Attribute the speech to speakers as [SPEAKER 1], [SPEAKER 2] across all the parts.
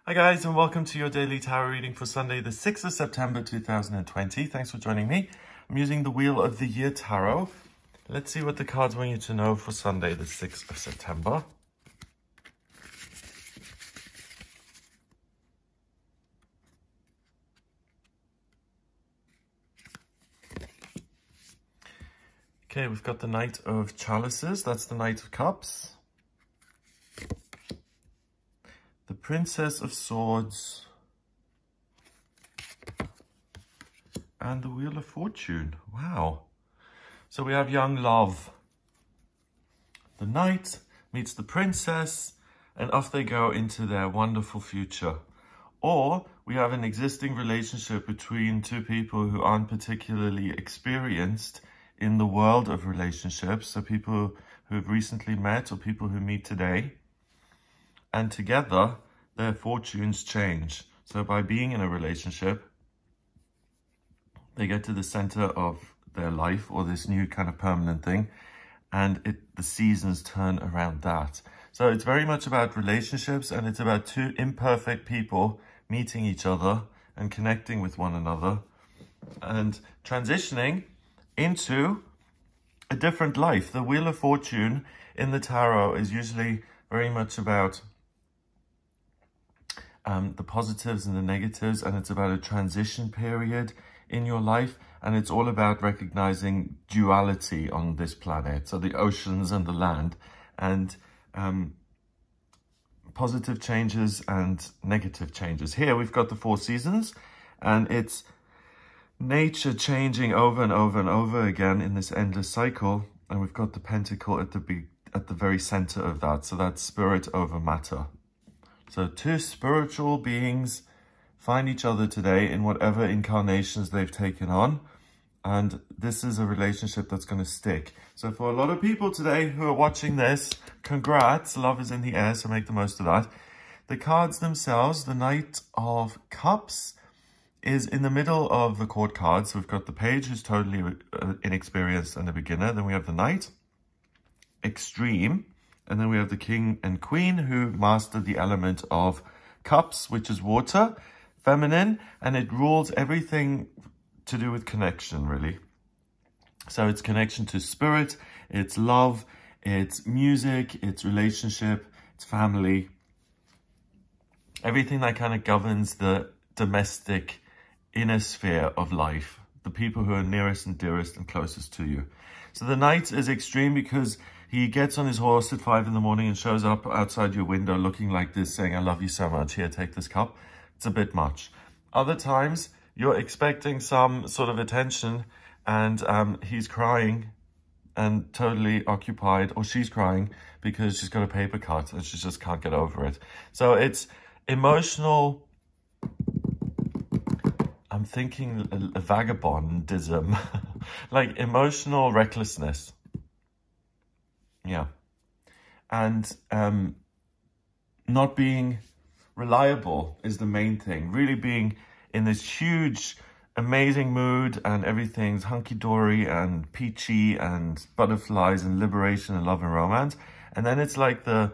[SPEAKER 1] Hi guys, and welcome to your daily tarot reading for Sunday the 6th of September 2020. Thanks for joining me. I'm using the Wheel of the Year Tarot. Let's see what the cards want you to know for Sunday the 6th of September. Okay, we've got the Knight of Chalices, that's the Knight of Cups. The Princess of Swords. And the Wheel of Fortune. Wow. So we have young love. The knight meets the princess and off they go into their wonderful future. Or we have an existing relationship between two people who aren't particularly experienced in the world of relationships. So people who have recently met or people who meet today. And together, their fortunes change. So by being in a relationship, they get to the center of their life or this new kind of permanent thing, and the seasons turn around that. So it's very much about relationships, and it's about two imperfect people meeting each other and connecting with one another and transitioning into a different life. The Wheel of Fortune in the tarot is usually very much about the positives and the negatives, and it's about a transition period in your life, and it's all about recognizing duality on this planet, so the oceans and the land, and positive changes and negative changes. Here we've got the 4 seasons, and it's nature changing over and over and over again in this endless cycle, and we've got the pentacle at the very center of that, so that's spirit over matter. So two spiritual beings find each other today in whatever incarnations they've taken on. And this is a relationship that's going to stick. So for a lot of people today who are watching this, congrats, love is in the air, so make the most of that. The cards themselves, the Knight of Cups is in the middle of the court cards. So we've got the page who's totally inexperienced and a beginner. Then we have the Knight, extreme. And then we have the King and Queen who mastered the element of cups, which is water, feminine, and it rules everything to do with connection, really. So it's connection to spirit, it's love, it's music, it's relationship, it's family. Everything that kind of governs the domestic inner sphere of life, the people who are nearest and dearest and closest to you. So the Knight is extreme because he gets on his horse at 5 in the morning and shows up outside your window looking like this, saying, I love you so much, here, take this cup. It's a bit much. Other times, you're expecting some sort of attention and he's crying and totally occupied, or she's crying because she's got a paper cut and she just can't get over it. So it's emotional, I'm thinking a vagabondism, like emotional recklessness. Yeah. And not being reliable is the main thing. Really being in this huge, amazing mood and everything's hunky-dory and peachy and butterflies and liberation and love and romance. And then it's like the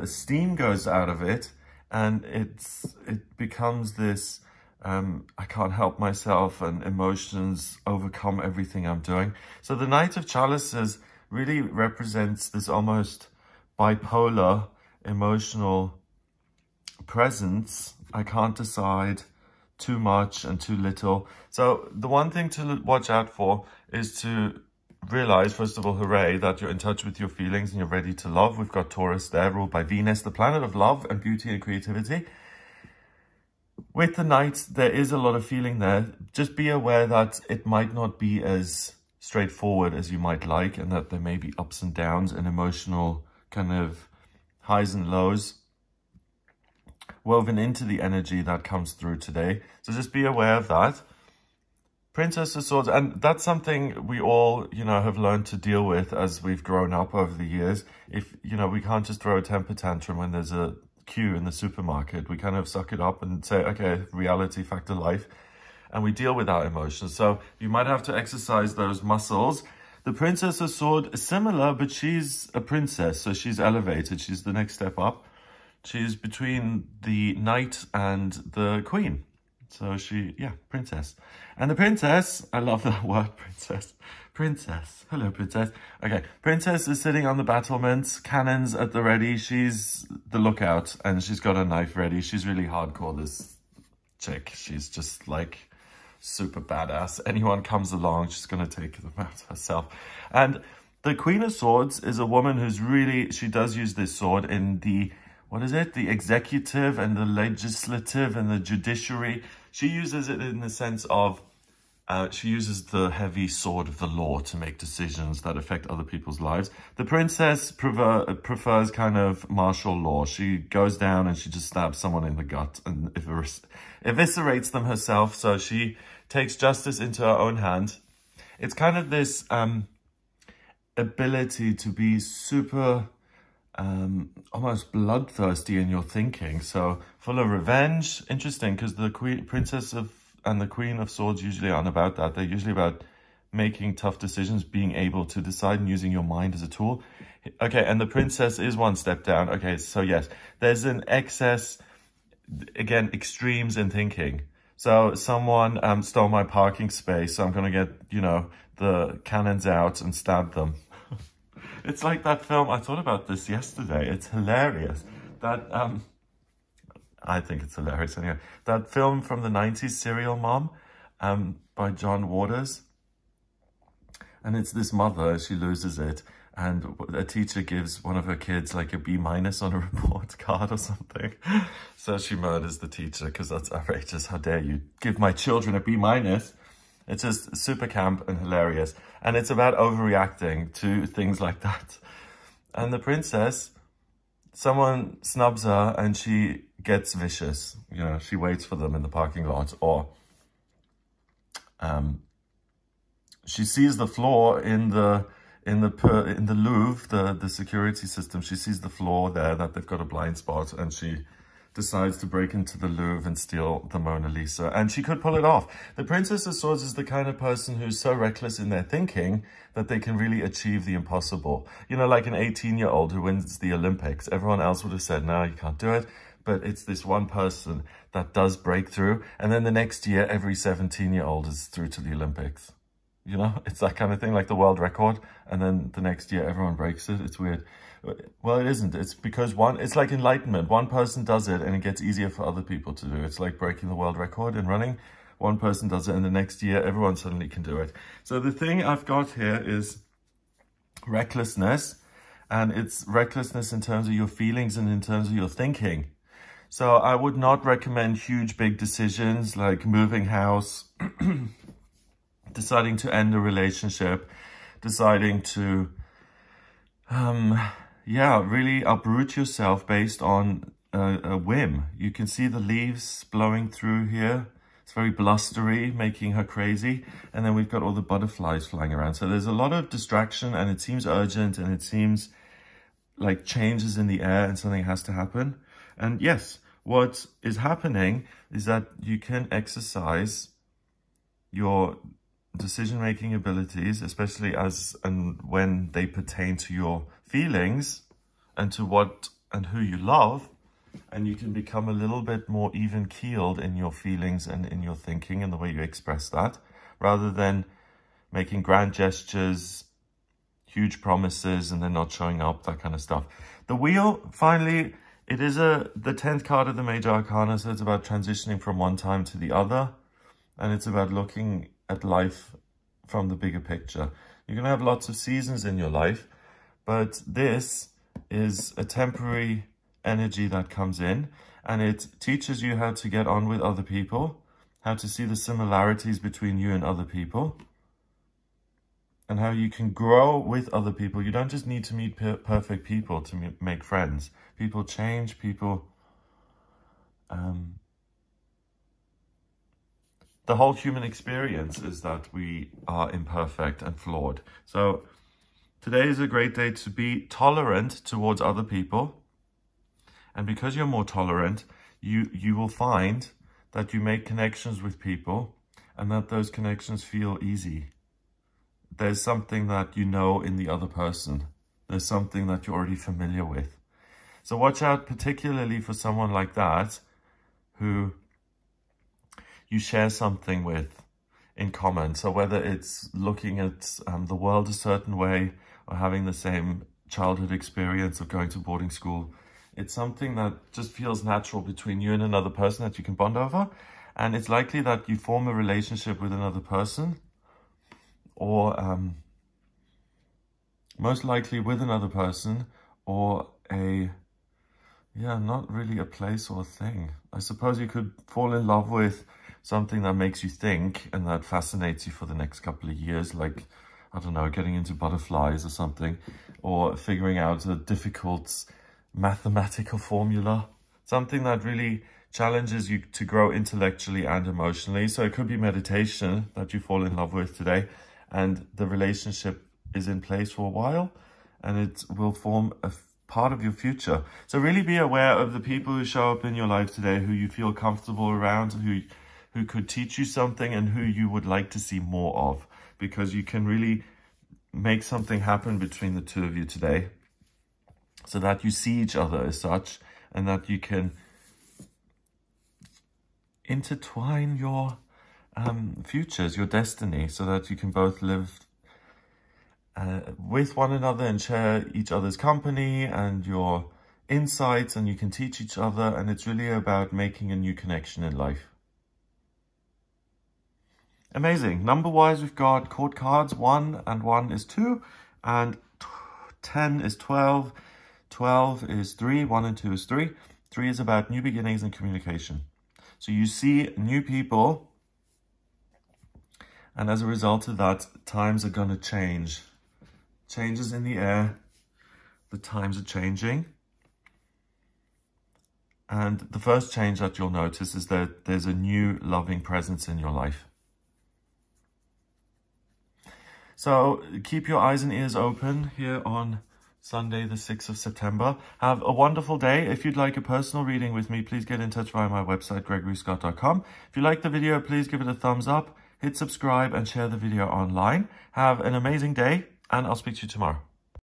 [SPEAKER 1] steam goes out of it and it becomes this, I can't help myself and emotions overcome everything I'm doing. So the Knight of Chalices really represents this almost bipolar emotional presence. I can't decide, too much and too little. So the one thing to watch out for is to realize, first of all, hooray, that you're in touch with your feelings and you're ready to love. We've got Taurus there, ruled by Venus, the planet of love and beauty and creativity. With the Knight, there is a lot of feeling there. Just be aware that it might not be as straightforward as you might like, and that there may be ups and downs and emotional kind of highs and lows woven into the energy that comes through today. So just be aware of that. Princess of Swords, and that's something we all, have learned to deal with as we've grown up over the years. If, we can't just throw a temper tantrum when there's a queue in the supermarket. We kind of suck it up and say, okay, reality, fact of life. And we deal with our emotions. So you might have to exercise those muscles. The Princess of Swords is similar, but she's a princess, so she's elevated. She's the next step up She's between the knight and the queen. So yeah, princess. And the princess, I love that word, princess. Princess. Hello, princess. Okay, princess is sitting on the battlements, cannons at the ready. She's the lookout, and she's got a knife ready. She's really hardcore, this chick. She's just like super badass. Anyone comes along, she's going to take them out herself. And the Queen of Swords is a woman who's really, she does use this sword in the, what is it? The executive and the legislative and the judiciary. She uses it in the sense of, she uses the heavy sword of the law to make decisions that affect other people's lives. The princess prefers kind of martial law. She goes down and she just stabs someone in the gut and eviscerates them herself. So she takes justice into her own hand. It's kind of this ability to be super almost bloodthirsty in your thinking. So full of revenge. Interesting, because the princess and the Queen of Swords usually aren't about that. They're usually about making tough decisions, being able to decide and using your mind as a tool. Okay, and the princess is one step down. Okay, so yes, there's an excess, again, extremes in thinking. So someone stole my parking space, so I'm going to get, you know, the cannons out and stab them. It's like that film, I thought about this yesterday. It's hilarious. That, I think it's hilarious anyway. That film from the 90s, Serial Mom, by John Waters. And it's this mother, she loses it. And a teacher gives one of her kids like a B- on a report card or something. So she murders the teacher because that's outrageous. How dare you give my children a B-. It's just super camp and hilarious. And it's about overreacting to things like that. And the princess, someone snubs her and she gets vicious. You know, she waits for them in the parking lot, or she sees the flaw in the Louvre, the security system. She sees the flaw there, that they've got a blind spot, and she decides to break into the Louvre and steal the Mona Lisa. And she could pull it off. The Princess of Swords is the kind of person who's so reckless in their thinking that they can really achieve the impossible. You know, like an 18-year-old who wins the Olympics. Everyone else would have said, no, you can't do it. But it's this one person that does break through. And then the next year, every 17-year-old is through to the Olympics. You know, it's that kind of thing, like the world record. And then the next year, everyone breaks it. It's weird. Well, it isn't. It's because it's like enlightenment. One person does it and it gets easier for other people to do. It's like breaking the world record in running. One person does it and the next year, everyone suddenly can do it. So the thing I've got here is recklessness. And it's recklessness in terms of your feelings and in terms of your thinking. So I would not recommend huge, big decisions like moving house, deciding to end a relationship, deciding to, really uproot yourself based on a whim. You can see the leaves blowing through here. It's very blustery, making her crazy. And then we've got all the butterflies flying around. So there's a lot of distraction and it seems urgent and it seems like changes in the air and something has to happen. And yes, what is happening is that you can exercise your decision-making abilities, especially as and when they pertain to your feelings and to what and who you love, and you can become a little bit more even-keeled in your feelings and in your thinking and the way you express that, rather than making grand gestures, huge promises, and then not showing up, that kind of stuff. The wheel, finally, it is the 10th card of the Major Arcana, so it's about transitioning from one time to the other, and it's about looking at life from the bigger picture. You're going to have lots of seasons in your life, but this is a temporary energy that comes in, and it teaches you how to get on with other people, how to see the similarities between you and other people, and how you can grow with other people. You don't just need to meet perfect people to make friends. People change, people... the whole human experience is that we are imperfect and flawed. So today is a great day to be tolerant towards other people. And because you're more tolerant, you will find that you make connections with people and that those connections feel easy. There's something that you know in the other person. There's something that you're already familiar with. So watch out particularly for someone like that who you share something with in common. So whether it's looking at the world a certain way or having the same childhood experience of going to boarding school, it's something that just feels natural between you and another person that you can bond over. And it's likely that you form a relationship with another person, or most likely with another person, or not really a place or a thing. I suppose you could fall in love with something that makes you think and that fascinates you for the next couple of years, like, I don't know, getting into butterflies or something, or figuring out a difficult mathematical formula, something that really challenges you to grow intellectually and emotionally. So it could be meditation that you fall in love with today, and the relationship is in place for a while, and it will form a part of your future. So really be aware of the people who show up in your life today, who you feel comfortable around, who could teach you something, and who you would like to see more of, because you can really make something happen between the two of you today, so that you see each other as such, and that you can intertwine your futures, your destiny, so that you can both live with one another and share each other's company and your insights, and you can teach each other, and it's really about making a new connection in life. Amazing. Number-wise, we've got court cards. 1 and 1 is 2, and 10 is 12. 12 is 3, 1 and 2 is 3. 3 is about new beginnings and communication. So you see new people, and as a result of that, times are going to change. Changes in the air. The times are changing. And the first change that you'll notice is that there's a new loving presence in your life. So keep your eyes and ears open here on Sunday, the 6th of September. Have a wonderful day. If you'd like a personal reading with me, please get in touch via my website, gregoryscott.com. If you like the video, please give it a thumbs up, hit subscribe, and share the video online. Have an amazing day, and I'll speak to you tomorrow.